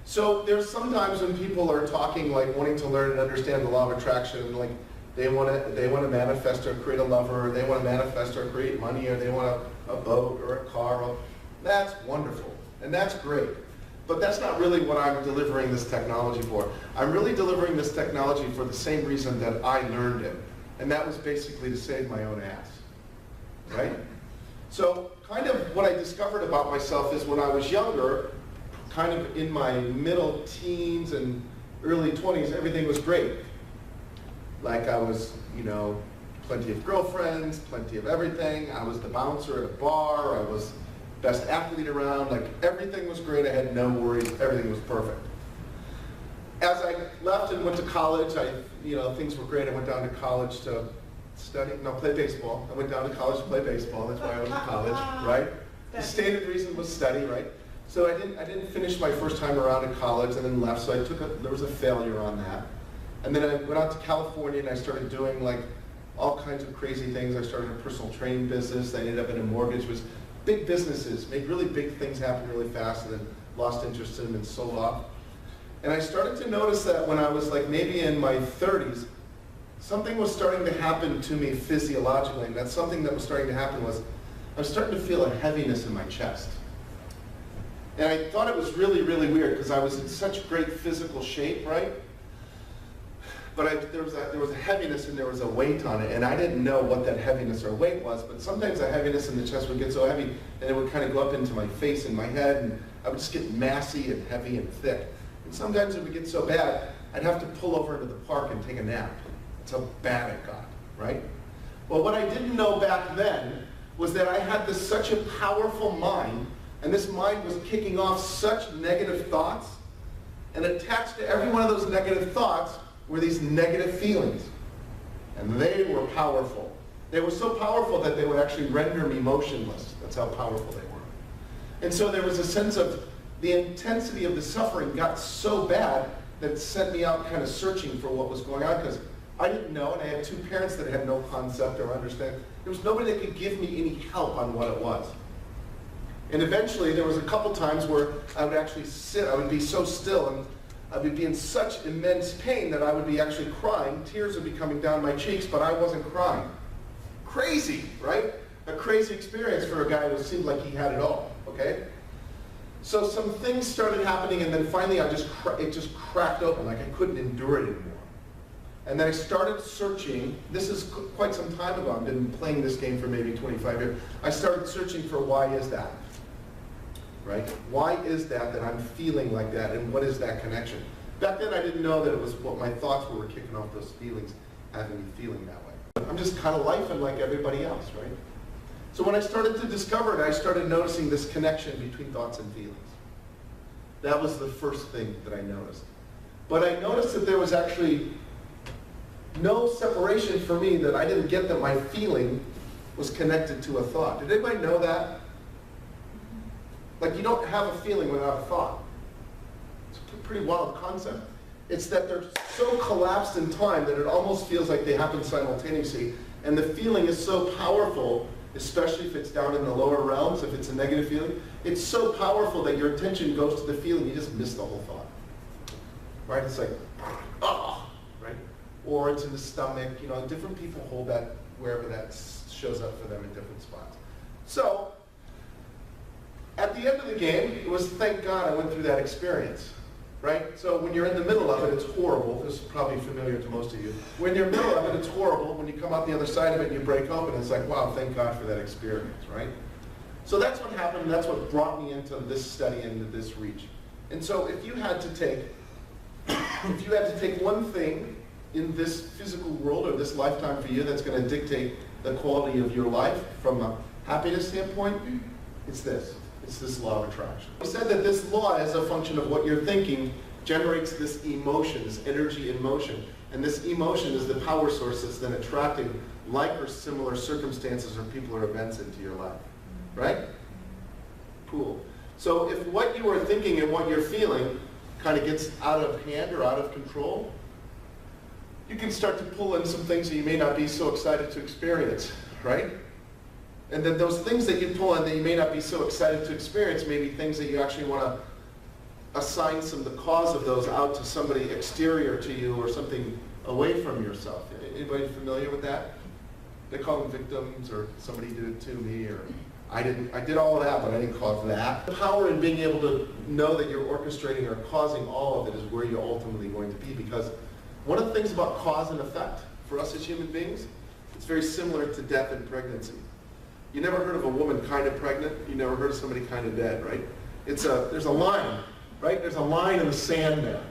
So there's sometimes when people are talking, like wanting to learn and understand the law of attraction, like they want to manifest or create a lover, or they want to manifest or create money, or they want a boat or a car. Well, that's wonderful, and that's great. But that's not really what I'm delivering this technology for. I'm really delivering this technology for the same reason that I learned it, and that was basically to save my own ass, right? So kind of what I discovered about myself is when I was younger, kind of in my middle teens and early 20s, everything was great. Like I was, you know, plenty of girlfriends, plenty of everything. I was the bouncer at a bar. I was best athlete around. Like everything was great. I had no worries. Everything was perfect. As I left and went to college, things were great. I went down to college to play baseball. I went down to college to play baseball. That's why I went to college, right? The standard reason was study, right? So I didn't finish my first time around in college and then left, so there was a failure on that. And then I went out to California and I started doing like all kinds of crazy things. I started a personal training business. I ended up in a mortgage. It was big businesses, made really big things happen really fast, and then lost interest in them and sold off. And I started to notice that when I was like maybe in my 30s, something was starting to happen to me physiologically. And that something that was starting to happen was I was starting to feel a heaviness in my chest. And I thought it was really, really weird because I was in such great physical shape, right? But there was a heaviness and there was a weight on it, and I didn't know what that heaviness or weight was, but sometimes the heaviness in the chest would get so heavy, and it would kind of go up into my face and my head, and I would just get massy and heavy and thick. And sometimes it would get so bad, I'd have to pull over into the park and take a nap. That's how bad it got, right? Well, what I didn't know back then was that I had such a powerful mind, and this mind was kicking off such negative thoughts, and attached to every one of those negative thoughts were these negative feelings. And they were powerful. They were so powerful that they would actually render me motionless. That's how powerful they were. And so there was a sense of the intensity of the suffering got so bad that it sent me out kind of searching for what was going on, because I didn't know, and I had two parents that had no concept or understanding. There was nobody that could give me any help on what it was. And eventually there was a couple times where I would actually sit, I would be so still, and I would be in such immense pain that I would be actually crying. Tears would be coming down my cheeks, but I wasn't crying. Crazy, right? A crazy experience for a guy who seemed like he had it all, okay? So some things started happening, and then finally it just cracked open, like I couldn't endure it anymore. And then I started searching. This is quite some time ago. I've been playing this game for maybe 25 years. I started searching for why is that? Right? Why is that I'm feeling like that, and what is that connection? Back then I didn't know that it was what my thoughts were kicking off those feelings, having me feeling that way. I'm just kind of lifing like everybody else, right? So when I started to discover it, I started noticing this connection between thoughts and feelings. That was the first thing that I noticed. But I noticed that there was actually no separation for me, that I didn't get that my feeling was connected to a thought. Did anybody know that? Like, you don't have a feeling without a thought. It's a pretty wild concept. It's that they're so collapsed in time that it almost feels like they happen simultaneously. And the feeling is so powerful, especially if it's down in the lower realms, if it's a negative feeling. It's so powerful that your attention goes to the feeling, you just miss the whole thought. Right? It's like, oh, right? Or it's in the stomach. You know, different people hold that wherever that shows up for them in different spots. So, at the end of the game, it was, thank God I went through that experience, right? So when you're in the middle of it, it's horrible. This is probably familiar to most of you. When you're in the middle of it, it's horrible. When you come out the other side of it and you break open, it's like, wow, thank God for that experience, right? So that's what happened, and that's what brought me into this study and into this reach. And so if you had to take one thing in this physical world or this lifetime for you that's going to dictate the quality of your life from a happiness standpoint, it's this. It's this law of attraction. We said that this law, as a function of what you're thinking, generates this emotion, this energy in motion. And this emotion is the power source that's then attracting like or similar circumstances or people or events into your life. Right? Cool. So if what you are thinking and what you're feeling kind of gets out of hand or out of control, you can start to pull in some things that you may not be so excited to experience, right? And then those things that you pull in that you may not be so excited to experience may be things that you actually want to assign the cause of those out to somebody exterior to you or something away from yourself. Anybody familiar with that? They call them victims, or somebody did it to me, or I did all of that, but I didn't cause that. The power in being able to know that you're orchestrating or causing all of it is where you're ultimately going to be, because one of the things about cause and effect for us as human beings, it's very similar to death and pregnancy. You never heard of a woman kind of pregnant, you never heard of somebody kind of dead, right? There's a line, right? There's a line in the sand there.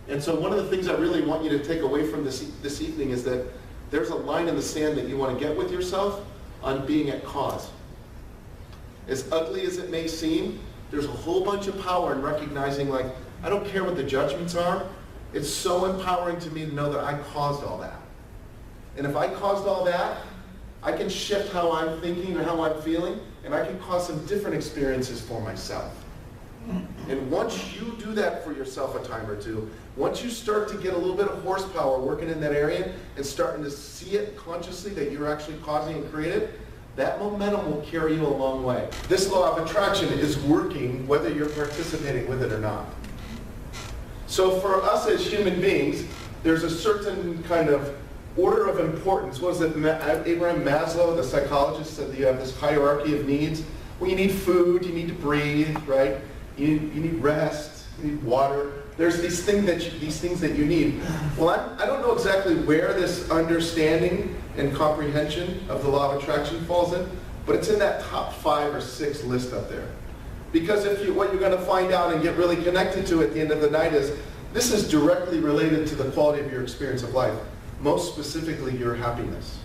And so one of the things I really want you to take away from this evening is that there's a line in the sand that you want to get with yourself on being at cause. As ugly as it may seem, there's a whole bunch of power in recognizing, like, I don't care what the judgments are. It's so empowering to me to know that I caused all that. And if I caused all that, I can shift how I'm thinking or how I'm feeling, and I can cause some different experiences for myself. And once you do that for yourself a time or two, once you start to get a little bit of horsepower working in that area and starting to see it consciously that you're actually causing and creating it, that momentum will carry you a long way. This law of attraction is working whether you're participating with it or not. So for us as human beings, there's a certain kind of order of importance. What is it? Abraham Maslow, the psychologist, said that you have this hierarchy of needs. Well, you need food, you need to breathe, right? You need rest, you need water. There's these things that you need. Well, I don't know exactly where this understanding and comprehension of the law of attraction falls in, but it's in that top 5 or 6 list up there. Because what you're going to find out and get really connected to at the end of the night is, this is directly related to the quality of your experience of life, most specifically your happiness.